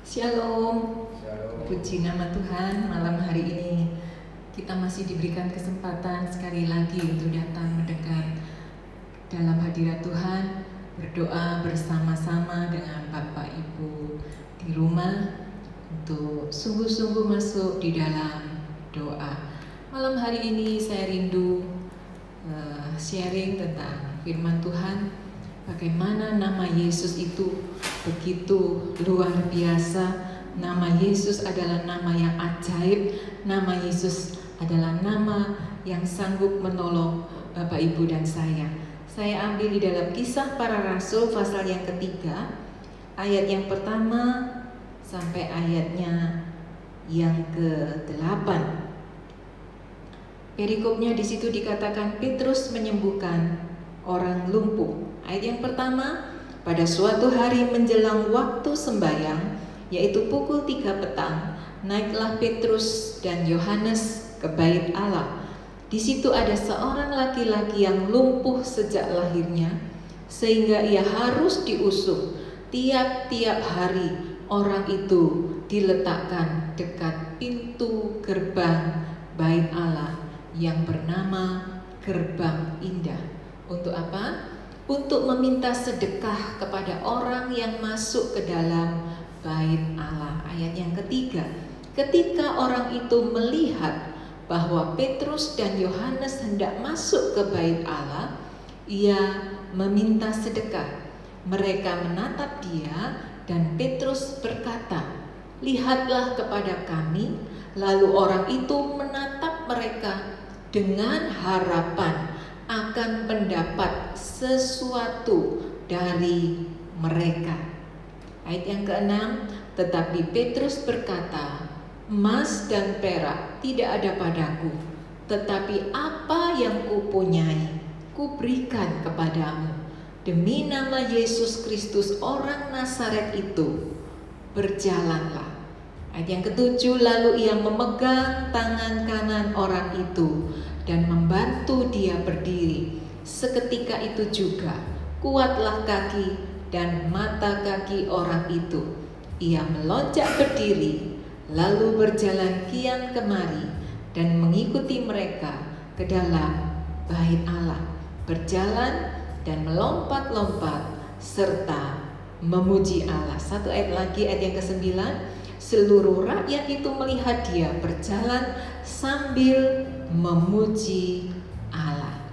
Shalom. Puji nama Tuhan, malam hari ini kita masih diberikan kesempatan sekali lagi untuk datang mendekat dalam hadirat Tuhan, berdoa bersama-sama dengan Bapak Ibu di rumah untuk sungguh-sungguh masuk di dalam doa. Malam hari ini saya rindu sharing tentang firman Tuhan, bagaimana nama Yesus itu begitu luar biasa. Nama Yesus adalah nama yang ajaib. Nama Yesus adalah nama yang sanggup menolong Bapak, Ibu, dan saya. Saya ambil di dalam Kisah Para Rasul pasal yang ketiga, ayat yang pertama sampai ayatnya yang ke-8. Perikopnya di situ dikatakan Petrus menyembuhkan orang lumpuh. Ayat yang pertama, pada suatu hari menjelang waktu sembahyang, yaitu pukul 3 petang, naiklah Petrus dan Yohanes ke bait Allah. Di situ ada seorang laki-laki yang lumpuh sejak lahirnya, sehingga ia harus diusung. Tiap-tiap hari orang itu diletakkan dekat pintu gerbang bait Allah yang bernama Gerbang Indah. Untuk apa? Untuk meminta sedekah kepada orang yang masuk ke dalam bait Allah. Ayat yang ketiga, ketika orang itu melihat bahwa Petrus dan Yohanes hendak masuk ke bait Allah, ia meminta sedekah. Mereka menatap dia dan Petrus berkata, "Lihatlah kepada kami." Lalu orang itu menatap mereka dengan harapan akan mendapat sesuatu dari mereka. Ayat yang ke-6, tetapi Petrus berkata, "Emas dan perak tidak ada padaku, tetapi apa yang kupunyai, kuberikan kepadamu. Demi nama Yesus Kristus orang Nazaret itu, berjalanlah." Ayat yang ke-7, lalu ia memegang tangan kanan orang itu dan membantu dia berdiri. Seketika itu juga kuatlah kaki dan mata kaki orang itu. Ia melonjak berdiri, lalu berjalan kian kemari dan mengikuti mereka ke dalam bait Allah, berjalan dan melompat-lompat serta memuji Allah. Satu ayat lagi, ayat yang ke-9, seluruh rakyat itu melihat dia berjalan sambil memuji Allah.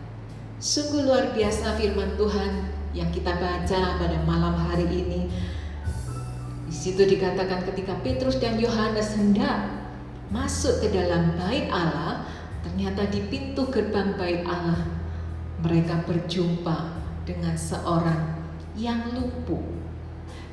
Sungguh luar biasa firman Tuhan yang kita baca pada malam hari ini. Di situ dikatakan ketika Petrus dan Yohanes hendak masuk ke dalam bait Allah, ternyata di pintu gerbang bait Allah mereka berjumpa dengan seorang yang lumpuh.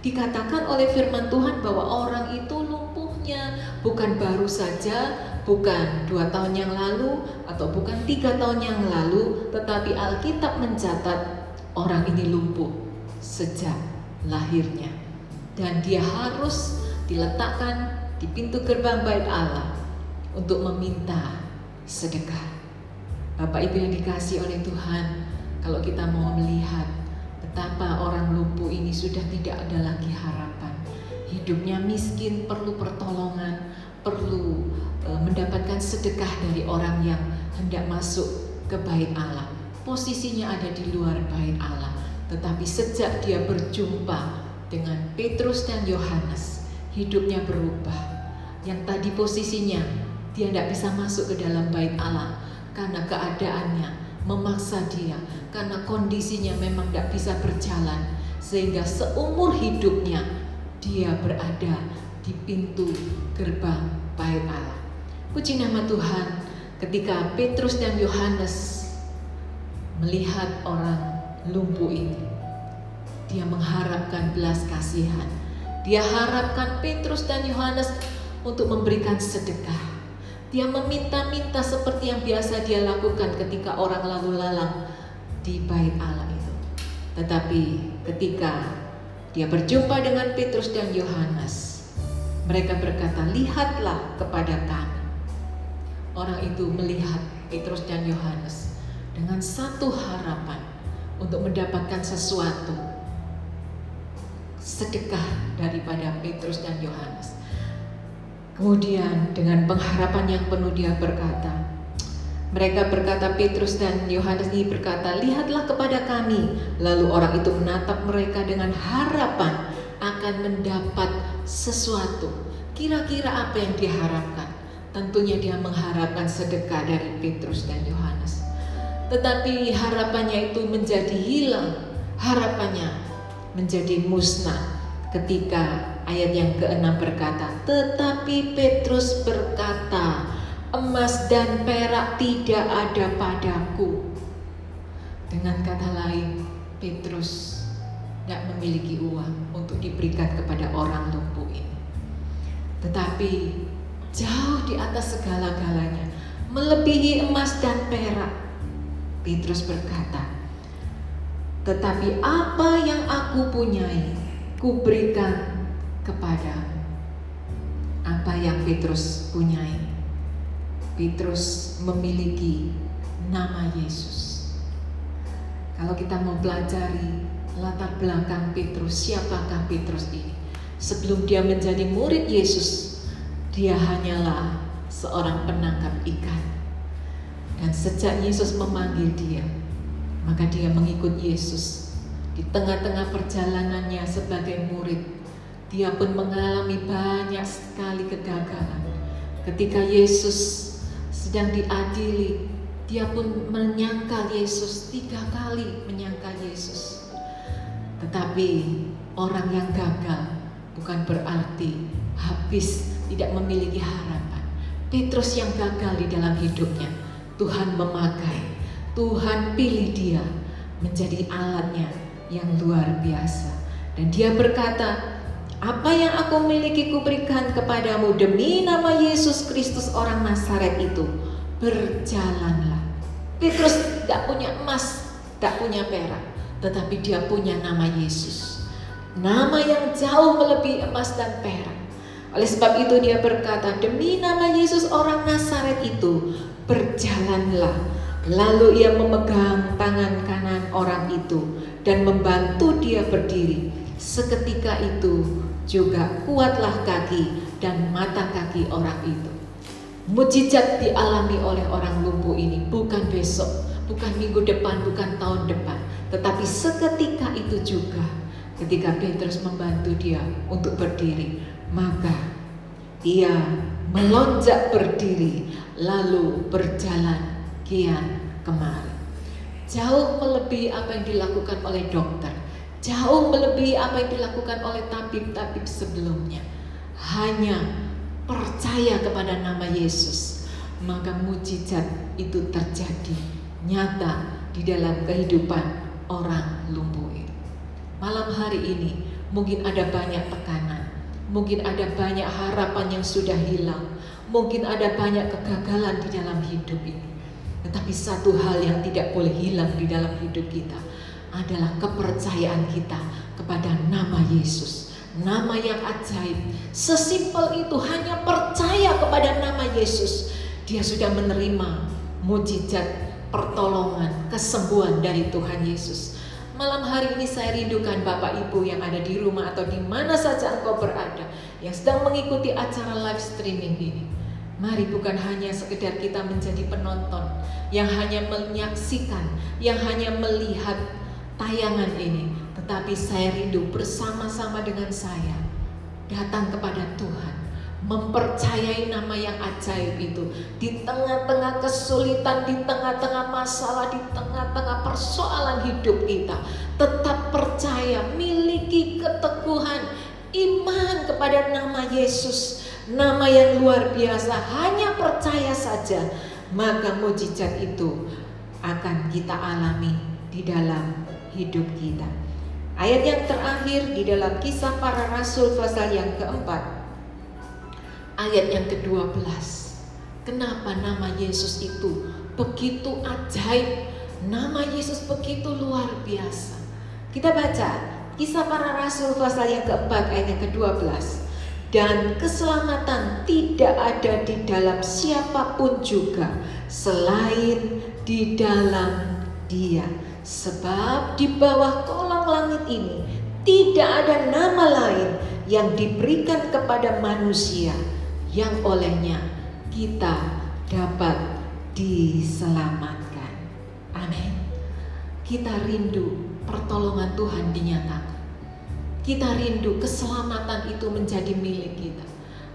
Dikatakan oleh firman Tuhan bahwa orang itu lumpuhnya bukan baru saja, bukan 2 tahun yang lalu atau bukan 3 tahun yang lalu, tetapi Alkitab mencatat orang ini lumpuh sejak lahirnya. Dan dia harus diletakkan di pintu gerbang bait Allah untuk meminta sedekah. Bapak Ibu yang dikasihi oleh Tuhan, kalau kita mau melihat betapa orang lumpuh ini sudah tidak ada lagi harapan. Hidupnya miskin, perlu pertolongan, perlu mendapatkan sedekah dari orang yang hendak masuk ke bait Allah. Posisinya ada di luar bait Allah, tetapi sejak dia berjumpa dengan Petrus dan Yohanes, hidupnya berubah. Yang tadi posisinya dia tidak bisa masuk ke dalam bait Allah karena keadaannya memaksa dia, karena kondisinya memang tidak bisa berjalan, sehingga seumur hidupnya dia berada di pintu gerbang bait Allah. Puji nama Tuhan, ketika Petrus dan Yohanes melihat orang lumpuh ini, dia mengharapkan belas kasihan. Dia harapkan Petrus dan Yohanes untuk memberikan sedekah. Dia meminta-minta seperti yang biasa dia lakukan ketika orang lalu lalang di bait Allah itu. Tetapi ketika dia berjumpa dengan Petrus dan Yohanes, mereka berkata, "Lihatlah kepada kami." Orang itu melihat Petrus dan Yohanes dengan satu harapan untuk mendapatkan sesuatu. sedekah daripada Petrus dan Yohanes. Kemudian dengan pengharapan yang penuh dia berkata, Petrus dan Yohanes ini berkata, lihatlah kepada kami. Lalu orang itu menatap mereka dengan harapan akan mendapat sesuatu. Kira-kira apa yang diharapkan? Tentunya dia mengharapkan sedekah dari Petrus dan Yohanes. Tetapi harapannya itu menjadi hilang. Harapannya menjadi musnah ketika ayat yang ke-6 berkata, tetapi Petrus berkata, emas dan perak tidak ada padaku. Dengan kata lain, Petrus tidak memiliki uang untuk diberikan kepada orang lumpuh ini. Tetapi jauh di atas segala-galanya, melebihi emas dan perak, Petrus berkata, tetapi apa yang aku punyai, kuberikan kepadamu. Apa yang Petrus punyai? Petrus memiliki nama Yesus. Kalau kita mau pelajari latar belakang Petrus, siapakah Petrus ini? Sebelum dia menjadi murid Yesus, dia hanyalah seorang penangkap ikan. Dan sejak Yesus memanggil dia, maka dia mengikut Yesus. Di tengah-tengah perjalanannya sebagai murid, dia pun mengalami banyak sekali kegagalan. Ketika Yesus sedang diadili, dia pun menyangkal Yesus, 3 kali menyangkal Yesus. Tetapi orang yang gagal bukan berarti habis tidak memiliki harapan. Petrus yang gagal di dalam hidupnya, Tuhan memakai, Tuhan pilih dia menjadi alatnya yang luar biasa. Dan dia berkata, apa yang aku miliki kuberikan kepadamu demi nama Yesus Kristus orang Nazaret itu, berjalanlah. Petrus tidak punya emas, tidak punya perak, tetapi dia punya nama Yesus, nama yang jauh melebihi emas dan perak. Oleh sebab itu dia berkata, demi nama Yesus orang Nazaret itu, berjalanlah. Lalu ia memegang tangan kanan orang itu dan membantu dia berdiri. Seketika itu juga kuatlah kaki dan mata kaki orang itu. Mujizat dialami oleh orang lumpuh ini bukan besok, bukan minggu depan, bukan tahun depan, tetapi seketika itu juga ketika Petrus membantu dia untuk berdiri, maka ia melonjak berdiri lalu berjalan kian kemari. Jauh melebihi apa yang dilakukan oleh dokter, jauh melebihi apa yang dilakukan oleh tabib-tabib sebelumnya. Hanya percaya kepada nama Yesus, maka mujizat itu terjadi nyata di dalam kehidupan orang lumpuh itu. Malam hari ini mungkin ada banyak tekanan, mungkin ada banyak harapan yang sudah hilang, mungkin ada banyak kegagalan di dalam hidup ini. Tetapi satu hal yang tidak boleh hilang di dalam hidup kita adalah kepercayaan kita kepada nama Yesus, nama yang ajaib. Sesimpel itu, hanya percaya kepada nama Yesus, dia sudah menerima mujizat, pertolongan, kesembuhan dari Tuhan Yesus. Malam hari ini saya rindukan Bapak Ibu yang ada di rumah atau di mana saja engkau berada, yang sedang mengikuti acara live streaming ini. Mari bukan hanya sekedar kita menjadi penonton yang hanya menyaksikan, yang hanya melihat tayangan ini, tetapi saya rindu bersama-sama dengan saya datang kepada Tuhan, mempercayai nama yang ajaib itu di tengah-tengah kesulitan, di tengah-tengah masalah, di tengah-tengah persoalan hidup kita. Tetap percaya, miliki keteguhan, iman kepada nama Yesus, nama yang luar biasa. Hanya percaya saja, maka mujizat itu akan kita alami di dalam hidup kita. Ayat yang terakhir di dalam Kisah Para Rasul pasal yang keempat, ayat yang ke-12. Kenapa nama Yesus itu begitu ajaib? Nama Yesus begitu luar biasa. Kita baca Kisah Para Rasul pasal yang keempat ayat yang ke-12. Dan keselamatan tidak ada di dalam siapapun juga selain di dalam Dia. Sebab di bawah kolong langit ini Tidak ada nama lain yang diberikan kepada manusia yang olehnya kita dapat diselamatkan. Amin. Kita rindu pertolongan Tuhan dinyatakan. Kita rindu keselamatan itu menjadi milik kita.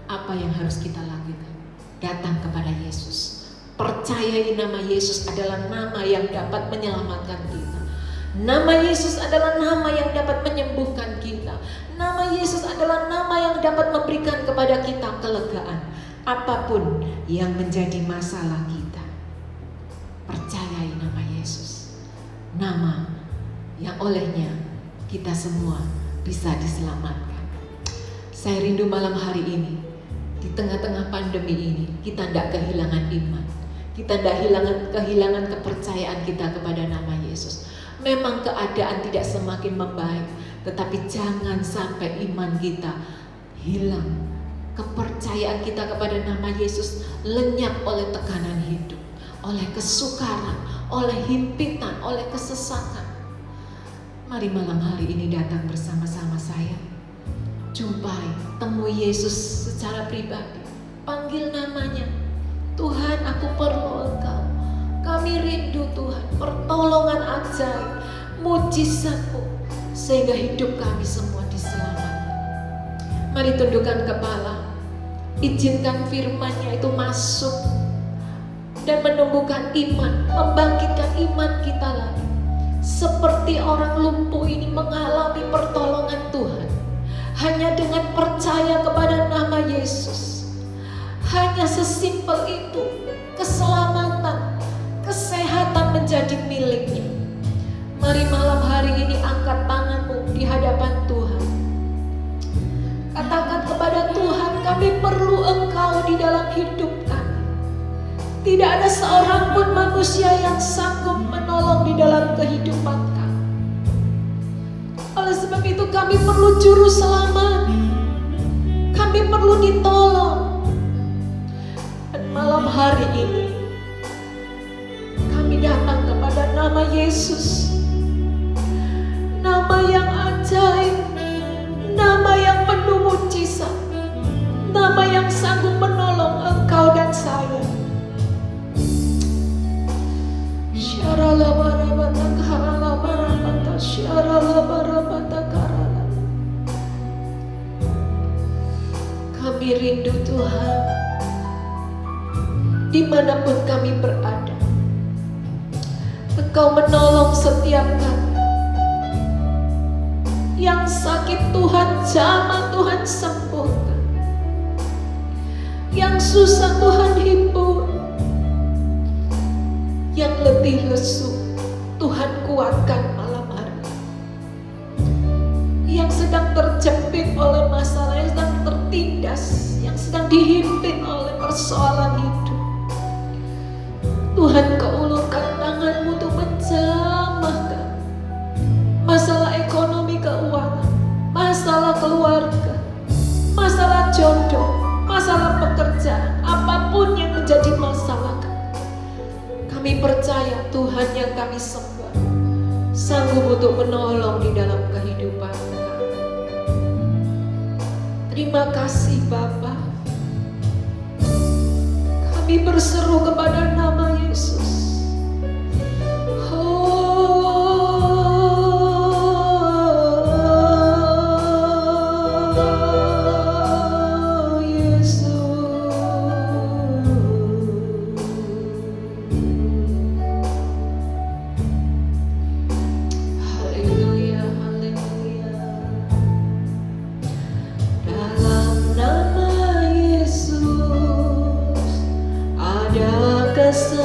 Apa yang harus kita lakukan? Datang kepada Yesus. Percayai nama Yesus adalah nama yang dapat menyelamatkan kita. Nama Yesus adalah nama yang dapat menyembuhkan kita. Nama Yesus adalah nama yang dapat memberikan kepada kita kelegaan. Apapun yang menjadi masalah kita, percayai nama Yesus. Nama yang olehnya kita semua bisa diselamatkan. Saya rindu malam hari ini, di tengah-tengah pandemi ini, kita tidak kehilangan iman. Kita tidak kehilangan kepercayaan kita kepada nama Yesus. Memang keadaan tidak semakin membaik, tetapi jangan sampai iman kita hilang. Kepercayaan kita kepada nama Yesus lenyap oleh tekanan hidup, oleh kesukaran, oleh himpitan, oleh kesesakan. Mari malam hari ini datang bersama-sama saya. Jumpai, temui Yesus secara pribadi. Panggil namanya. Tuhan, aku perlu Engkau. Kami rindu Tuhan, pertolongan ajaib, mujizat-Mu, sehingga hidup kami semua diselamatkan. Mari tundukkan kepala, izinkan firman-Nya itu masuk dan menumbuhkan iman, membangkitkan iman kita lagi. Seperti orang lumpuh ini mengalami pertolongan Tuhan, hanya dengan percaya kepada nama Yesus. Hanya sesimpel itu, keselamatan, kesehatan menjadi miliknya. Mari malam hari ini angkat tanganmu di hadapan Tuhan. Katakan kepada Tuhan, kami perlu Engkau di dalam hidup kami. Tidak ada seorang pun manusia yang sanggup menolong di dalam kehidupan kami. Oleh sebab itu kami perlu juru selamat. Kami perlu ditolong. Dan malam hari ini kami datang kepada nama Yesus. Nama yang ajaib, nama yang penuh mujizat, nama yang sanggup menolong engkau dan saya. Kami rindu Tuhan, dimanapun kami berada, Engkau menolong setiap kami. Yang sakit Tuhan jamah, Tuhan sembuhkan. Yang susah Tuhan hibur. Yang letih lesu Tuhan kuatkan malam hari. Yang sedang terjepit oleh masalah, yang sedang tertindas, yang sedang dihimpit oleh persoalan hidup, Tuhan Kau ulurkan tangan-Mu untuk menjamahkan masalah ekonomi keuangan, masalah keluarga, masalah jodoh, masalah pekerjaan, apapun yang menjadi masalah. Kami percaya Tuhan yang kami sembah sanggup untuk menolong di dalam kehidupan kami. Terima kasih Bapa. Kami berseru kepada nama Yesus. Dalam nama Yesus ada keselamatan.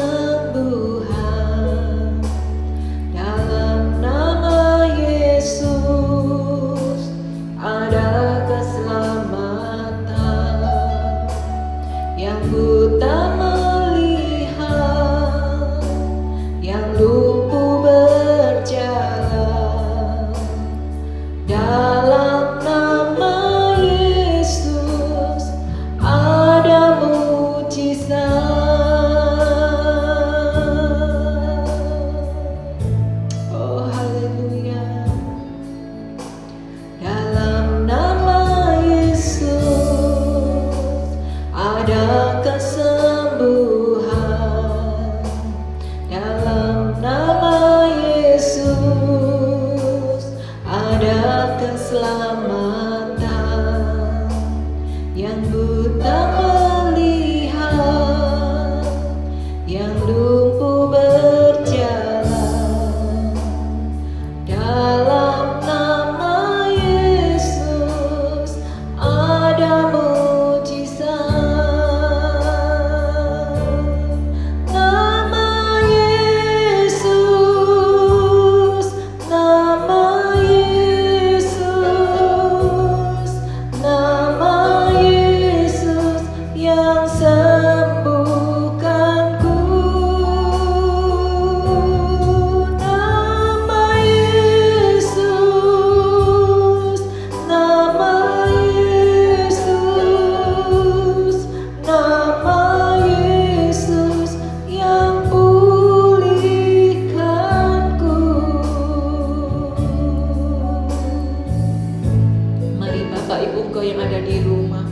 engkau yang ada di rumah.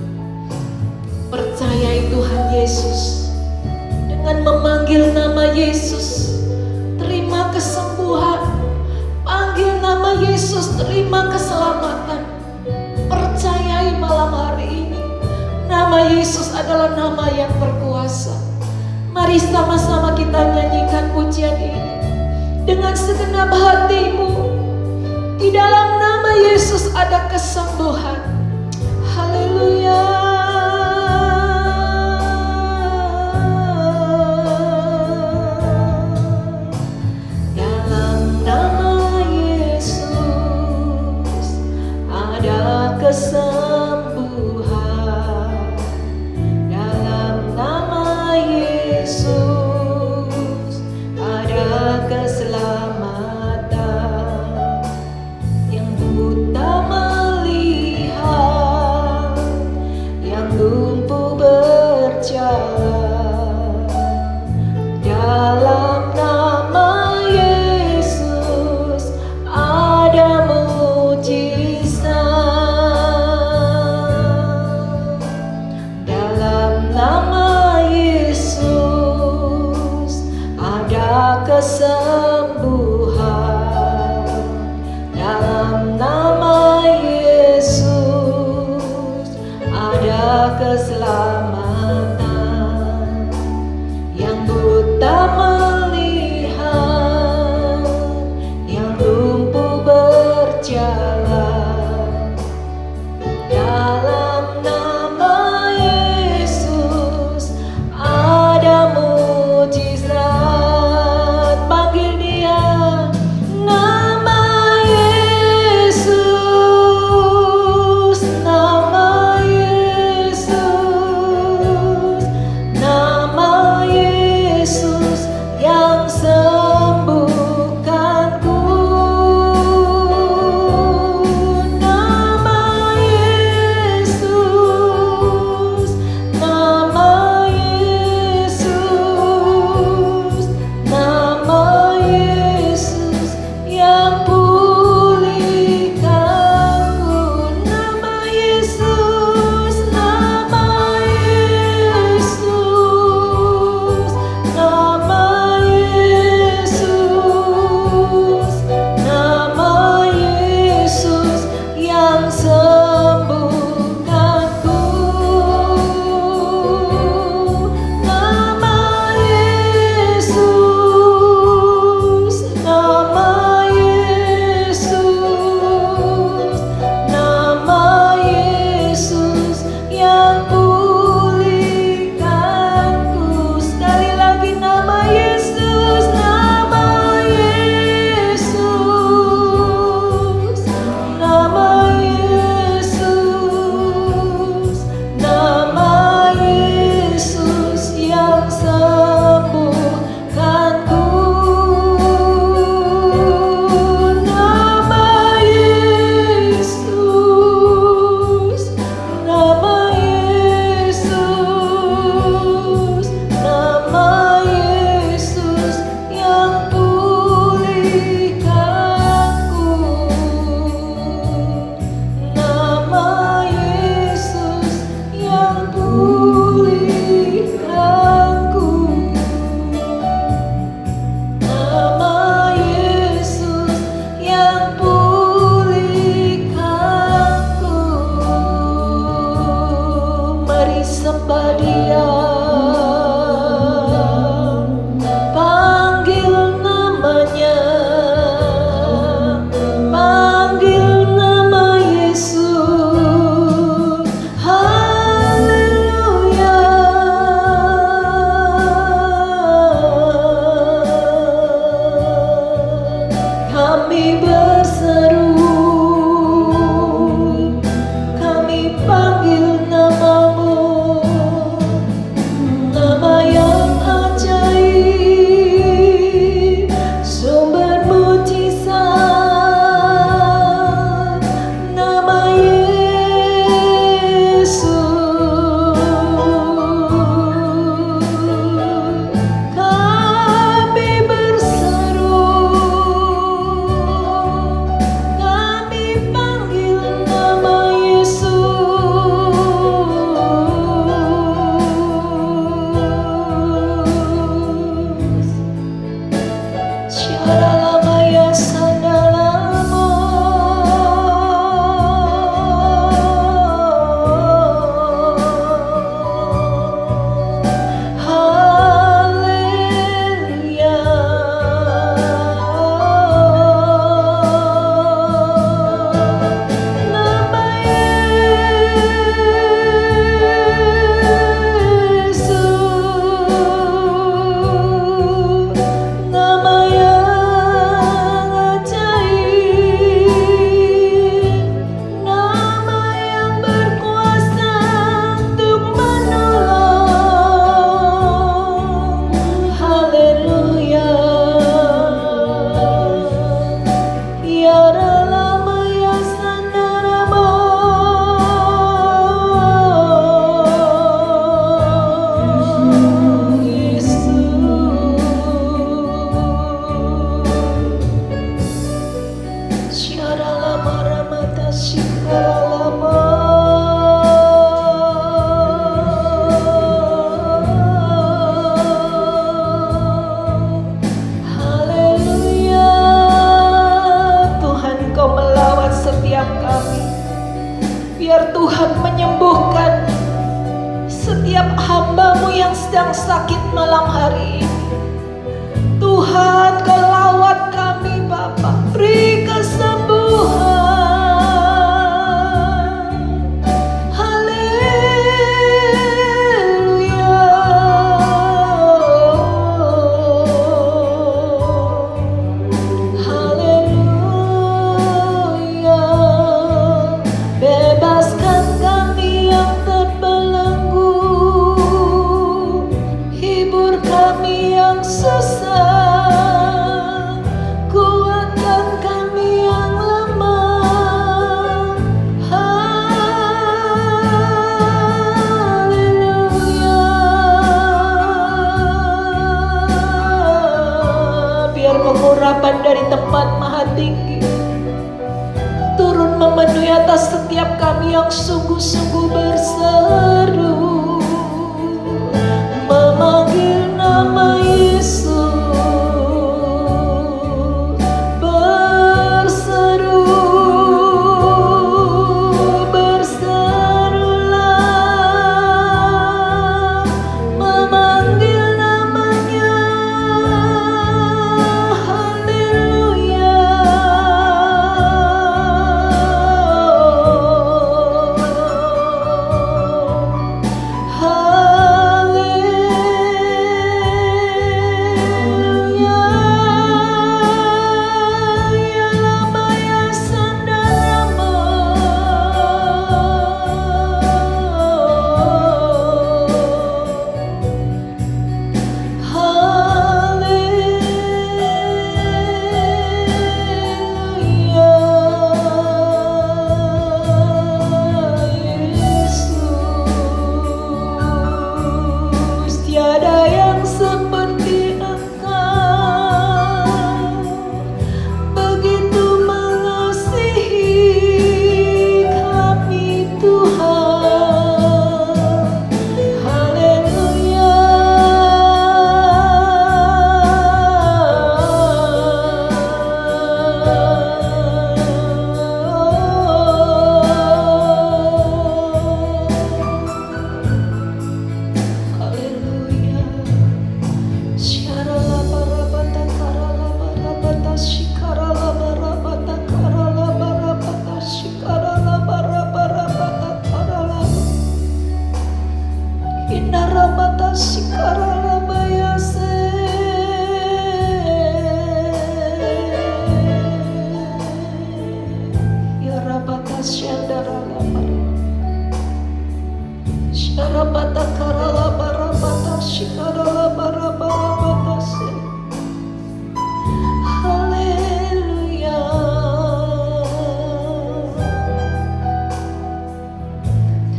Percayai Tuhan Yesus. Dengan memanggil nama Yesus, terima kesembuhan. Panggil nama Yesus, terima keselamatan. Percayai malam hari ini, nama Yesus adalah nama yang berkuasa. Mari sama-sama kita nyanyikan pujian ini dengan segenap hatimu. Di dalam nama Yesus ada kesembuhan. Haleluya. Dalam nama Yesus ada kesembuhan. Dalam nama Yesus ada keselamatan. Yang buta melihat, yang lumpuh berjalan. Dalam nama Yesus ada mujizat. Dalam nama Yesus ada kesembuhan. Dalam nama Yesus ada keselamatan. Yang buta melihat, yang lumpuh berjalan. Dalam nama Yesus ada mujizat. Panggil dia, nama Yesus, nama Yesus, nama Yesus yang sembuhkanku. Nama Yesus, nama Yesus, nama Yesus yang pulihkanku. Nama Yesus, nama Yesus, nama Yesus, nama Yesus yang sembuhkanku. Nama Yesus, nama Yesus, nama Yesus yang pulihkanku. Sekali lagi, nama Yesus, nama Yesus, nama Yesus, nama Yesus yang sembuhkanku. Nama Yesus, nama Yesus, nama Yesus yang pulihkanku. Nama Yesus yang pulihkanku. Nama Yesus yang pulihkanku. Mari sembah Dia. Panggil namanya, panggil nama Yesus. Haleluya. Kami berseru, kami panggil namamu. Tuhan menyembuhkan setiap hamba-Mu yang sedang sakit malam hari ini. Tuhan, Kau lawat kami Bapa, beri kesembuhan. Dari tempat maha tinggi turun memenuhi atas setiap kami yang sungguh-sungguh berseru memanggil nama Yesus, berseru, berserulah, memanggil namanya.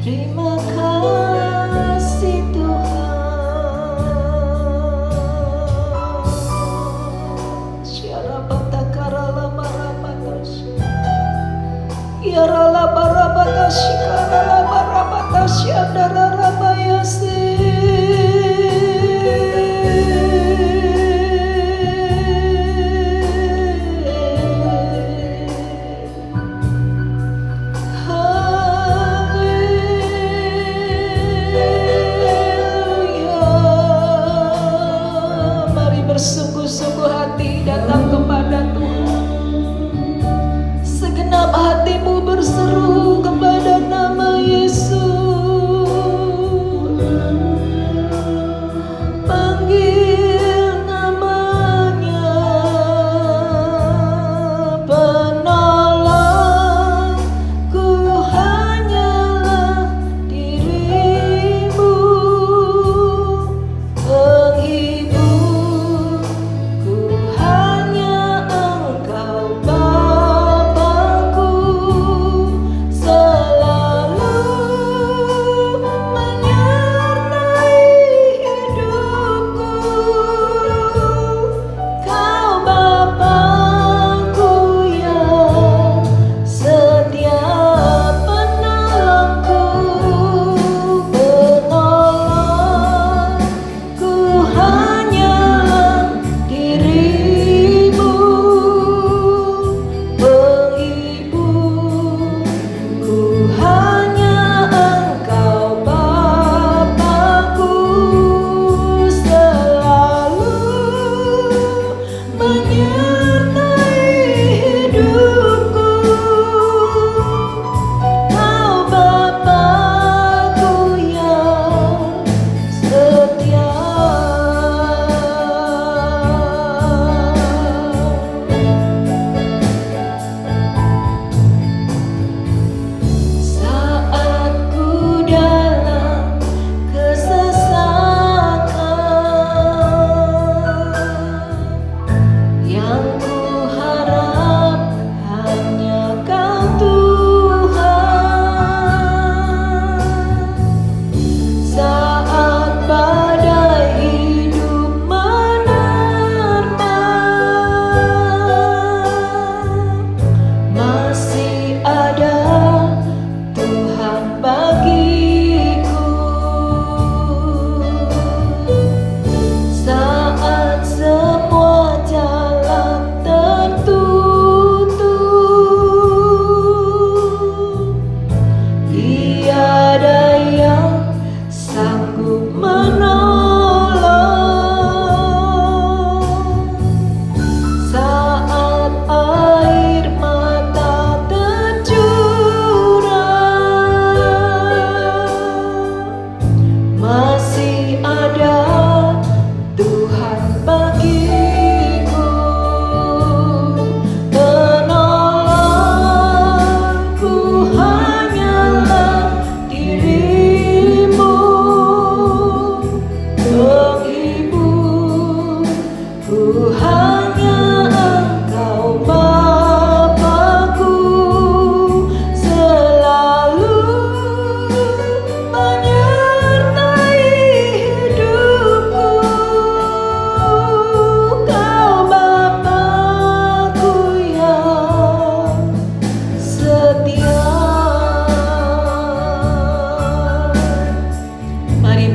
Terima kasih Tuhan. Syarabata karala marabatas. Yarala barabatas karala marabatas yadara rabayasi.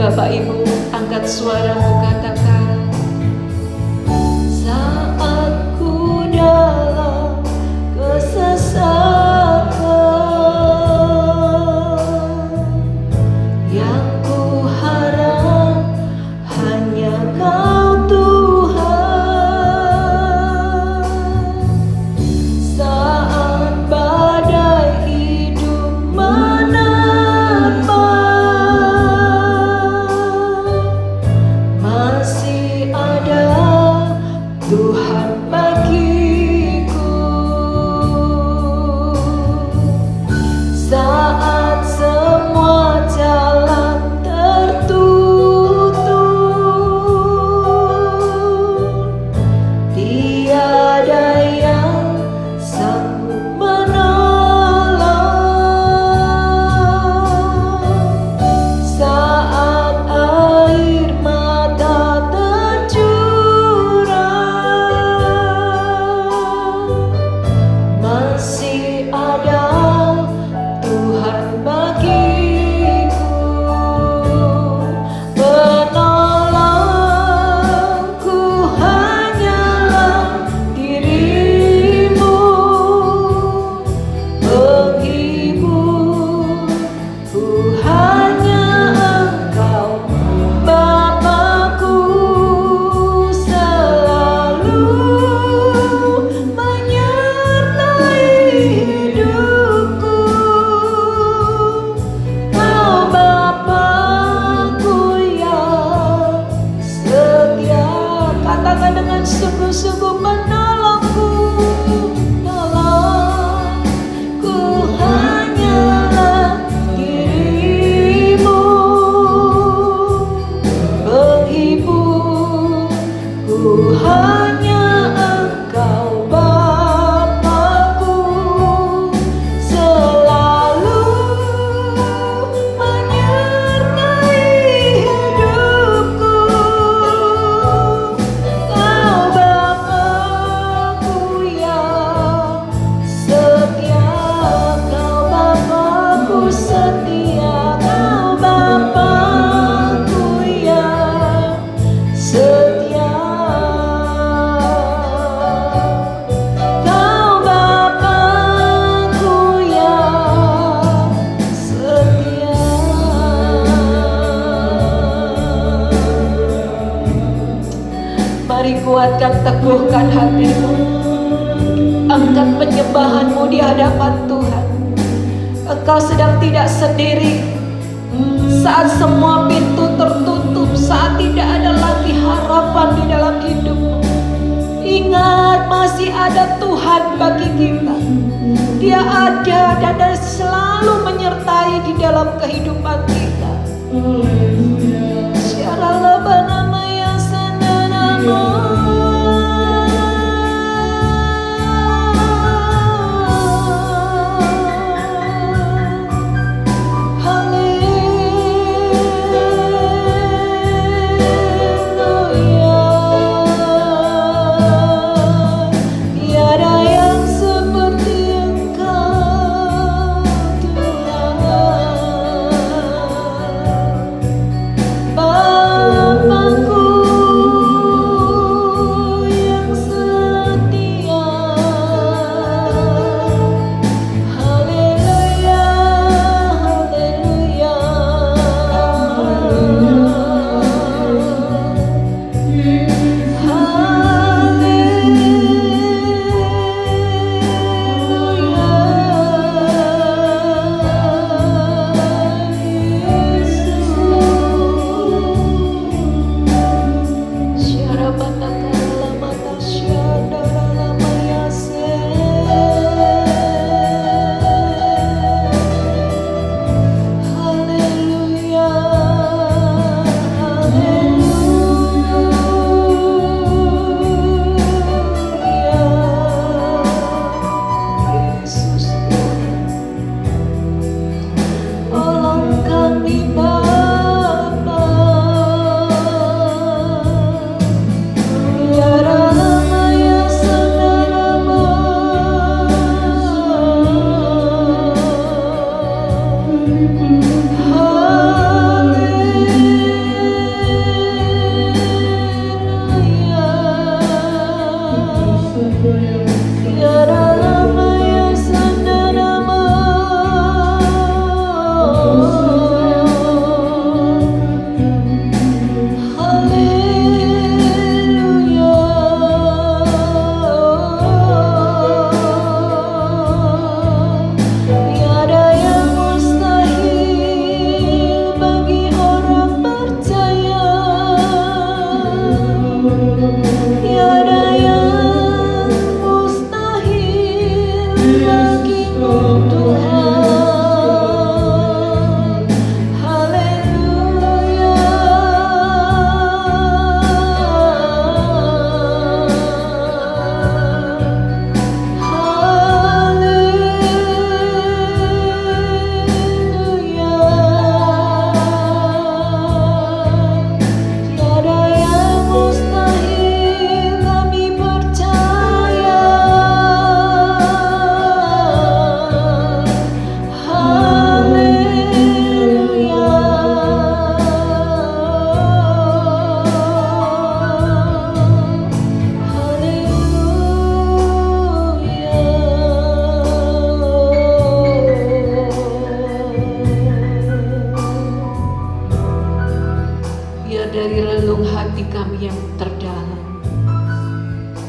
Bapak Ibu angkat suaramu, katakan. Saat ku dalam kesesatan, yang ku harap hanya Kau Tuhan. Saat badai hidup menerpa, masih ada Tuhan bagiku. Saat semua jalan tertutup, tiada yang sanggup menolong. Saat air mata tercurah, masih ada Tuhan bagiku. Penolongku hanyalah diri-Mu, penghiburku hanya Engkau, Bapakku, selalu menyertai hidupku. Kau Bapakku yang setia, katakan dengan sungguh-sungguh, menolongku, nolongku hanyalah diri-Mu, penghiburku hanya Engkau, Bapakku, selalu menyertai hidupku. Kau Bapakku yang setia, Kau Bapakku setia, Kau Bapakku yang setia. Kau Bapakku yang setia. Mari kuatkan, teguhkan hatimu. Angkat penyembahanmu di hadapan Tuhan. Engkau sedang tidak sendiri. Saat semua pintu tertutup, saat tidak ada lagi harapan di dalam hidupmu, ingat masih ada Tuhan bagi kita. Dia ada dan dia selalu menyertai di dalam kehidupan kita. Syarallah banama yang sandanamo. Tiada yang seperti Engkau, Tuhan. yang terdalam.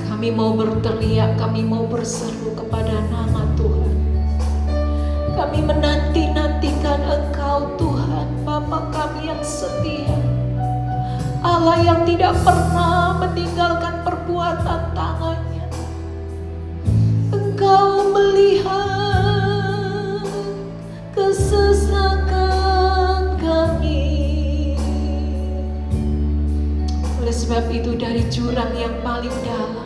Kami mau berteriak, kami mau berseru kepada nama Tuhan. Kami menanti-nantikan Engkau Tuhan, Bapa kami yang setia, Allah yang tidak pernah meninggalkan perbuatan tangannya. Engkau melihat kesesakan kami. Oleh sebab itu, dari jurang yang paling dalam,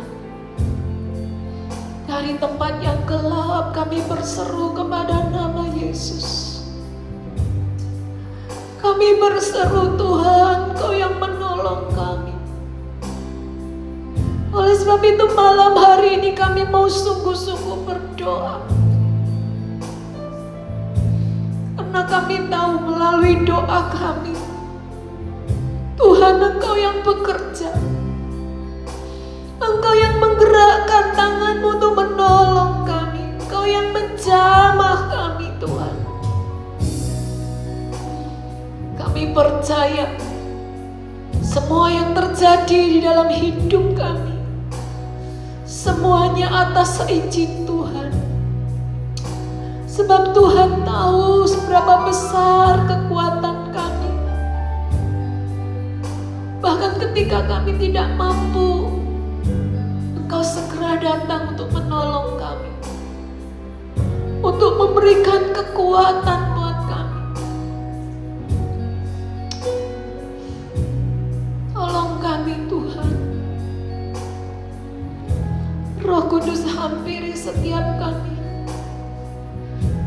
dari tempat yang gelap, kami berseru kepada nama Yesus. Kami berseru, Tuhan, Kau yang menolong kami. Oleh sebab itu malam hari ini kami mau sungguh-sungguh berdoa. Karena kami tahu melalui doa kami, Tuhan, Engkau yang bekerja. Engkau yang menggerakkan tangan-Mu untuk menolong kami. Engkau yang menjamah kami, Tuhan. Kami percaya semua yang terjadi di dalam hidup kami, semuanya atas izin Tuhan. Sebab Tuhan tahu seberapa besar kekuatan kami. Bahkan ketika kami tidak mampu, Engkau segera datang untuk menolong kami, untuk memberikan kekuatan buat kami. Tolong kami, Tuhan. Roh Kudus hampiri setiap kami.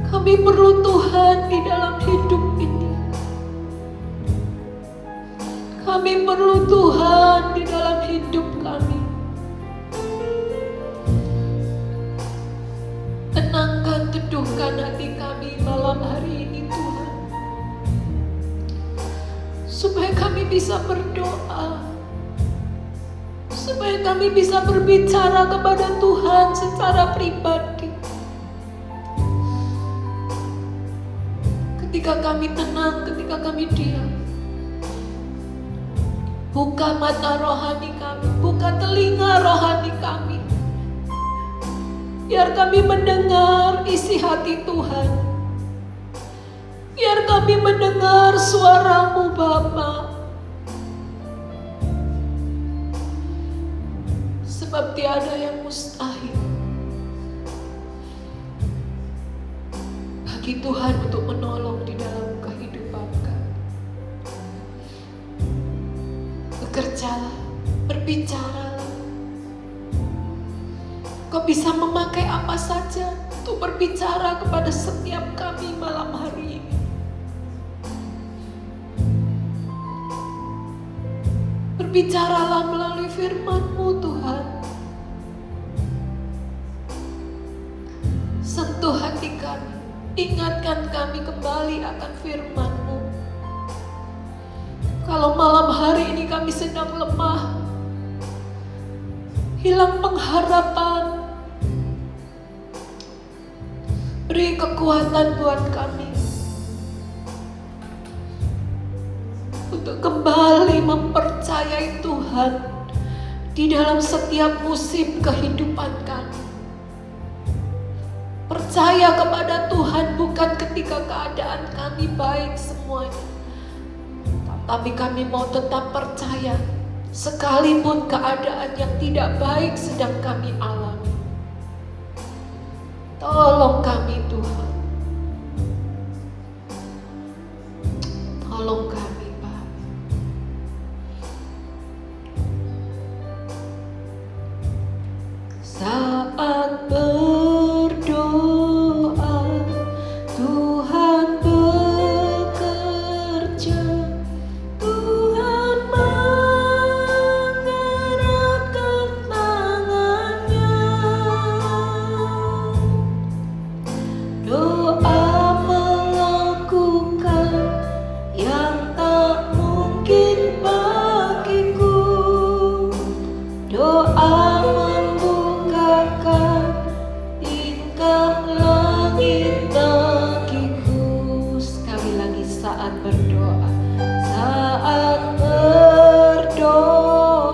Kami perlu Tuhan di dalam hidup ini. Kami perlu Tuhan di dalam hidup kami. Tenangkan, teduhkan hati kami malam hari ini, Tuhan, supaya kami bisa berdoa, supaya kami bisa berbicara kepada Tuhan secara pribadi. Ketika kami tenang, ketika kami diam, buka mata rohani kami, buka telinga rohani kami, biar kami mendengar isi hati Tuhan. Biar kami mendengar suara-Mu, Bapa. Sebab tiada yang mustahil bagi Tuhan untuk menolong di dalam kehidupan kami. Bekerjalah, berbicaralah. Kau bisa memakai apa saja untuk berbicara kepada setiap kami malam hari ini. Berbicaralah melalui firman-Mu, Tuhan. Sentuh hati kami, ingatkan kami kembali akan firman-Mu. Kalau malam hari ini kami sedang lemah, hilang pengharapan, beri kekuatan buat kami untuk kembali mempercayai Tuhan di dalam setiap musim kehidupan kami. Percaya kepada Tuhan bukan ketika keadaan kami baik semuanya, tapi kami mau tetap percaya sekalipun keadaan yang tidak baik sedang kami alami. Tolong kami, Tuhan. Tolong kami, Bapa. Saat berdoa, Tuhan bekerja. Tuhan menggerakkan tangannya. Doa melakukan yang tak mungkin bagiku. Doa membukakan tingkap langit bagiku. Sekali lagi, saat berdoa, saat berdoa,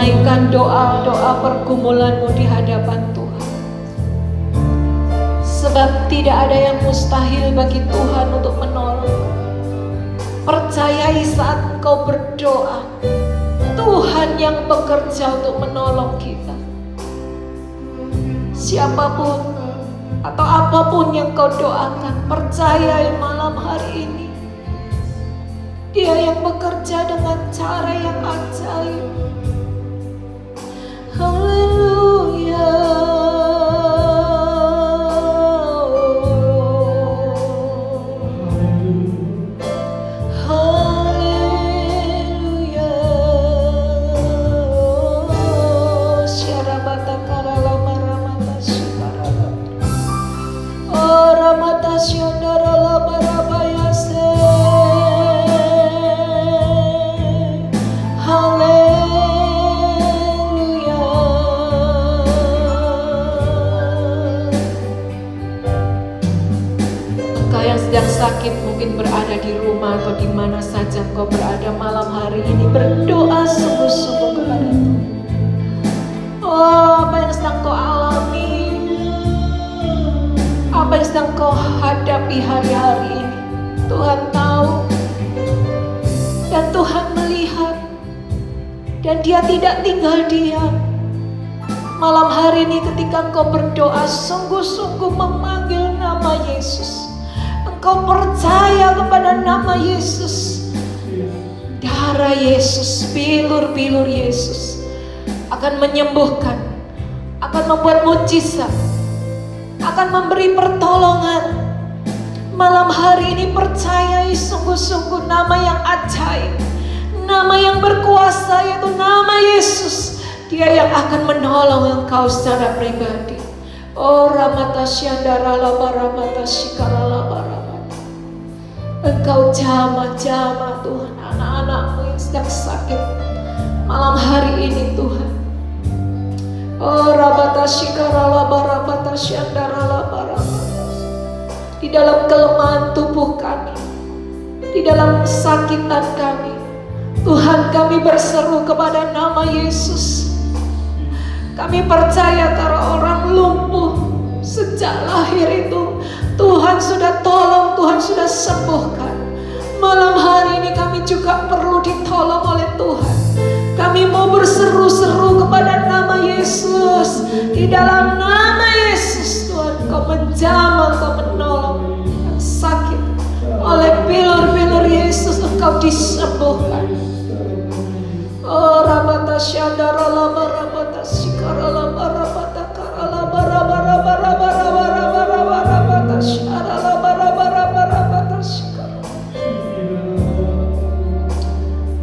menaikkan doa-doa pergumulanmu di hadapan Tuhan. Sebab tidak ada yang mustahil bagi Tuhan untuk menolong. Percayai saat engkau berdoa, Tuhan yang bekerja untuk menolong kita. Siapapun atau apapun yang kau doakan, percayai malam hari ini Dia yang bekerja dengan cara yang ajaib. Haleluya. Haleluya. Syarabata karala maramata shikarala. Oh ramata syandarala barabayase. Sedang sakit, mungkin berada di rumah atau di mana saja kau berada malam hari ini, berdoa sungguh-sungguh kepada Tuhan. Oh, apa yang sedang kau alami, apa yang sedang kau hadapi hari-hari ini, Tuhan tahu dan Tuhan melihat, dan Dia tidak tinggal diam. Malam hari ini ketika kau berdoa sungguh-sungguh memanggil nama Yesus, kau percaya kepada nama Yesus, darah Yesus, bilur-bilur Yesus akan menyembuhkan, akan membuat mujizat, akan memberi pertolongan. Malam hari ini percayai sungguh-sungguh nama yang ajaib, nama yang berkuasa, yaitu nama Yesus. Dia yang akan menolong engkau secara pribadi. Oh ramata syandara laba ramata shikarala bara. Engkau jamah-jamah Tuhan anak-anakmu yang sedang sakit malam hari ini Tuhan. Oh rabata shikarala barabata syandarala barabata. Di dalam kelemahan tubuh kami, di dalam kesakitan kami, Tuhan kami berseru kepada nama Yesus. Kami percaya kalau orang lumpuh sejak lahir itu Tuhan sudah tolong, Tuhan sudah sembuhkan. Malam hari ini kami juga perlu ditolong oleh Tuhan. Kami mau berseru-seru kepada nama Yesus. Di dalam nama Yesus Tuhan, Kau menjamah, Kau menolong yang sakit. Oleh bilur-bilur Yesus Engkau disembuhkan. Oh rabata syadara laba rabata sikara laba rabata karala bara bara bara bara bara bara bara syarala bara bara bara bara sikara.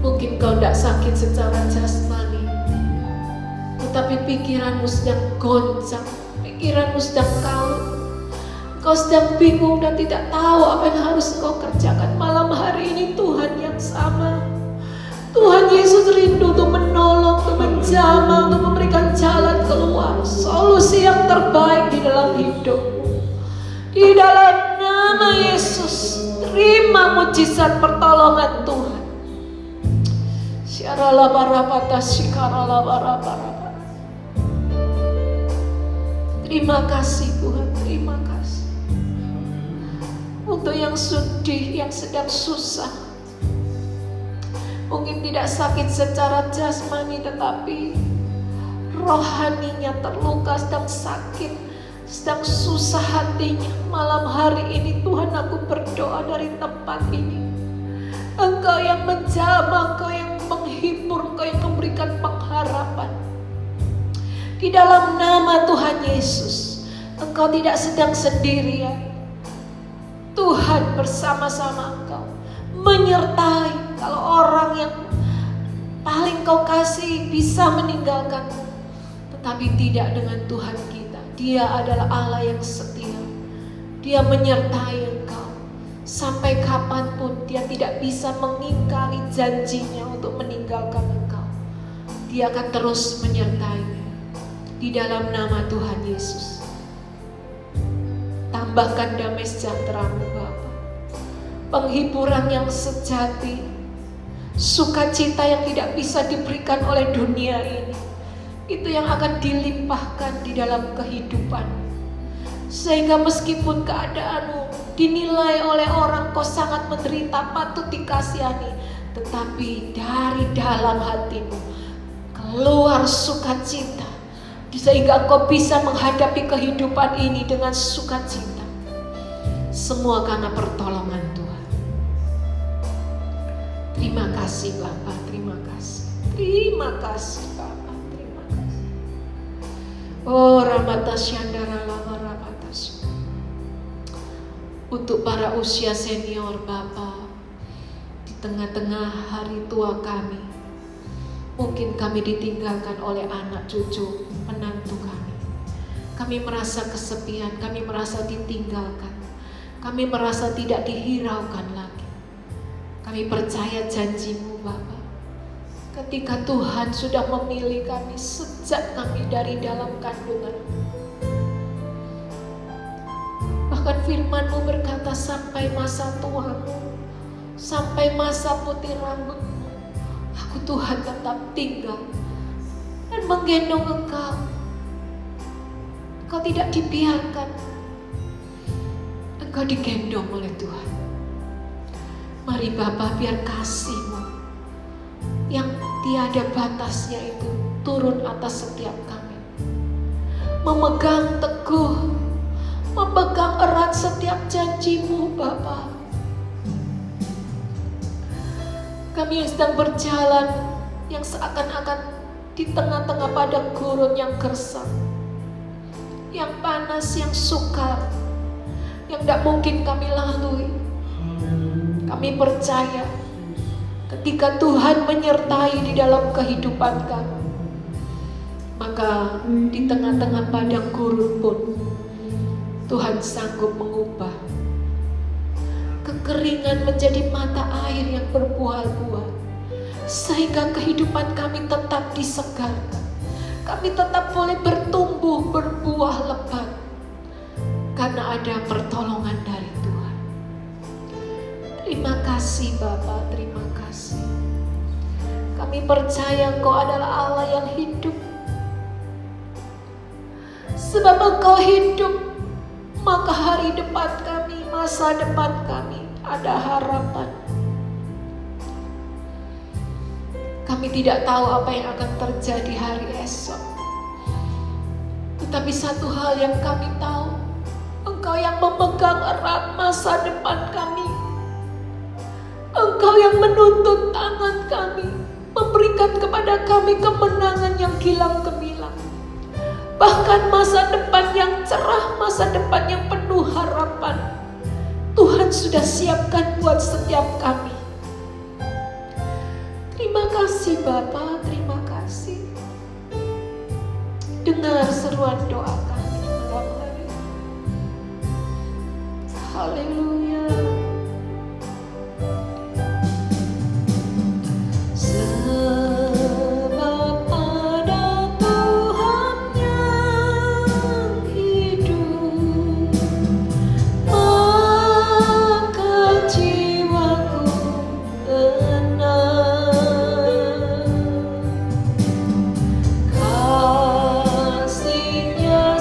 Mungkin kau tidak sakit secara jasmani, tetapi pikiranmu sedang goncang, pikiranmu sedang kalut. Kau sedang bingung dan tidak tahu apa yang harus kau kerjakan. Malam hari ini Tuhan yang sama, Tuhan Yesus rindu untuk menolong, untuk menjamah, untuk memberikan jalan keluar, solusi yang terbaik di dalam hidupmu. Di dalam nama Yesus, terima mujizat pertolongan Tuhan. Syarala barabata shikarala barabara. Terima kasih Tuhan, terima kasih. Untuk yang sedih, yang sedang susah, mungkin tidak sakit secara jasmani, tetapi rohaninya terluka, sedang sakit, sedang susah hatinya. Malam hari ini Tuhan, aku berdoa dari tempat ini. Engkau yang menjamah, Engkau yang menghibur, Engkau yang memberikan pengharapan. Di dalam nama Tuhan Yesus, Engkau tidak sedang sendirian. Tuhan bersama-sama engkau, menyertai. Kalau orang yang paling kau kasih bisa meninggalkanmu, tetapi tidak dengan Tuhan kita. Dia adalah Allah yang setia. Dia menyertai engkau sampai kapanpun. Dia tidak bisa mengingkari janjinya untuk meninggalkan engkau. Dia akan terus menyertaimu. Di dalam nama Tuhan Yesus, tambahkan damai sejahtera-Mu Bapa, penghiburan yang sejati, Sukacita yang tidak bisa diberikan oleh dunia ini, itu yang akan dilimpahkan di dalam kehidupan. Sehingga meskipun keadaanmu dinilai oleh orang kau sangat menderita, patut dikasihani, tetapi dari dalam hatimu keluar sukacita, sehingga kau bisa menghadapi kehidupan ini dengan sukacita. Semua karena pertolongan Tuhan. Terima kasih Bapa, terima kasih. Terima kasih Bapa, terima kasih. Oh Ramatasyandara Lama Ramatasyandara. Untuk para usia senior Bapa, di tengah-tengah hari tua kami, mungkin kami ditinggalkan oleh anak cucu, menantu kami. Kami merasa kesepian, kami merasa ditinggalkan. Kami merasa tidak dihiraukan lagi. Kami percaya janji-Mu Bapa. Ketika Tuhan sudah memilih kami sejak kami dari dalam kandungan. Bahkan firman-Mu berkata, sampai masa tuamu, sampai masa putih rambutmu, aku Tuhan tetap tinggal dan menggendong Engkau. Engkau tidak dibiarkan, Engkau digendong oleh Tuhan. Mari Bapa, biar kasih-Mu yang tiada batasnya itu turun atas setiap kami. Memegang teguh, memegang erat setiap janji-Mu Bapa. Kami yang sedang berjalan, yang seakan-akan di tengah-tengah padang gurun yang gersang, yang panas, yang sukar, yang tidak mungkin kami lalui. Kami percaya ketika Tuhan menyertai di dalam kehidupan kami, maka di tengah-tengah padang gurun pun Tuhan sanggup mengubah kekeringan menjadi mata air yang berbuah-buah, sehingga kehidupan kami tetap disegarkan. Kami tetap boleh bertumbuh, berbuah lebat, karena ada pertolongan dari Tuhan. Terima kasih Bapa, terima kasih. Kami percaya Engkau adalah Allah yang hidup. Sebab Engkau hidup, maka hari depan kami, masa depan kami ada harapan. Kami tidak tahu apa yang akan terjadi hari esok, tetapi satu hal yang kami tahu, Engkau yang memegang erat masa depan kami. Engkau yang menuntun tangan kami, memberikan kepada kami kemenangan yang gilang gemilang. Bahkan masa depan yang cerah, masa depan yang penuh harapan, Tuhan sudah siapkan buat setiap kami. Terima kasih Bapa, terima kasih. Dengar seruan doa kami malam hari ini. Haleluya. Kasih-Nya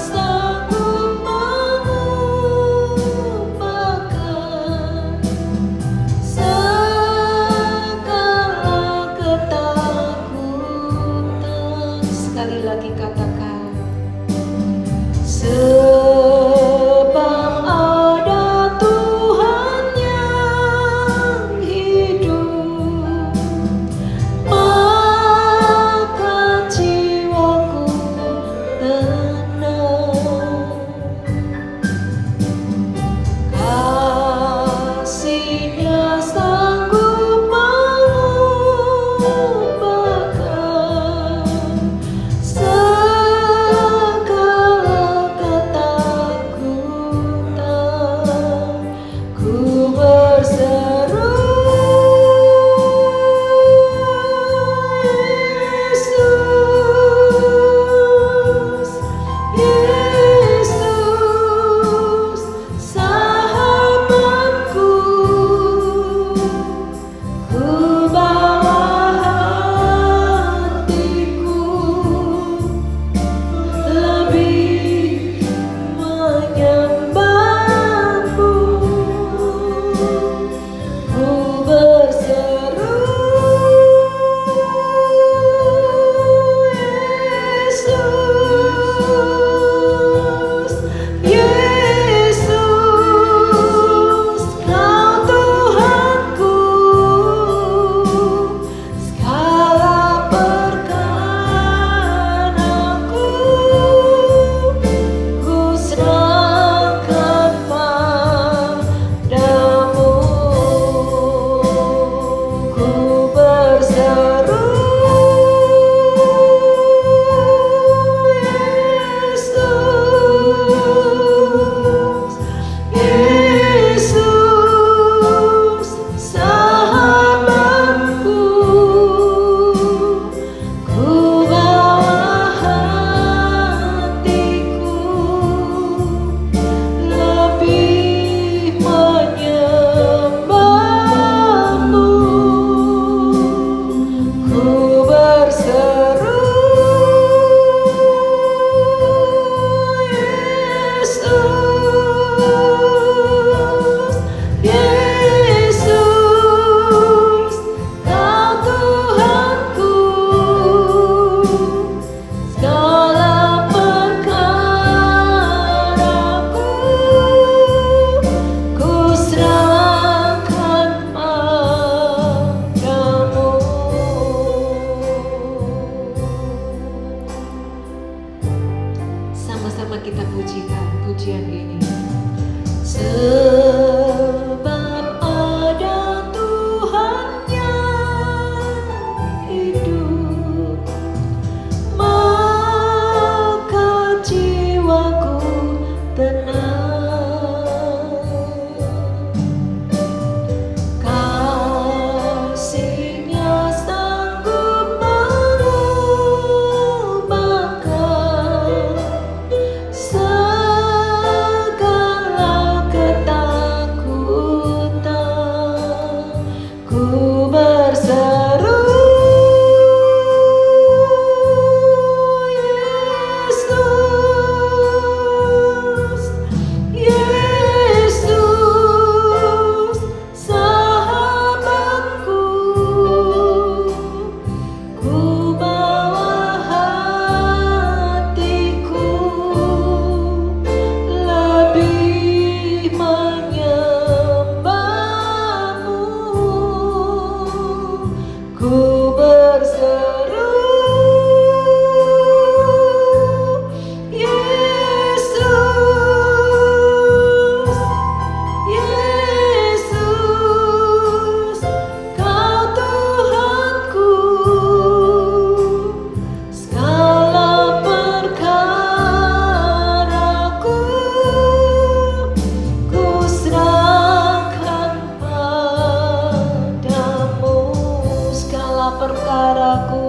jiwaku.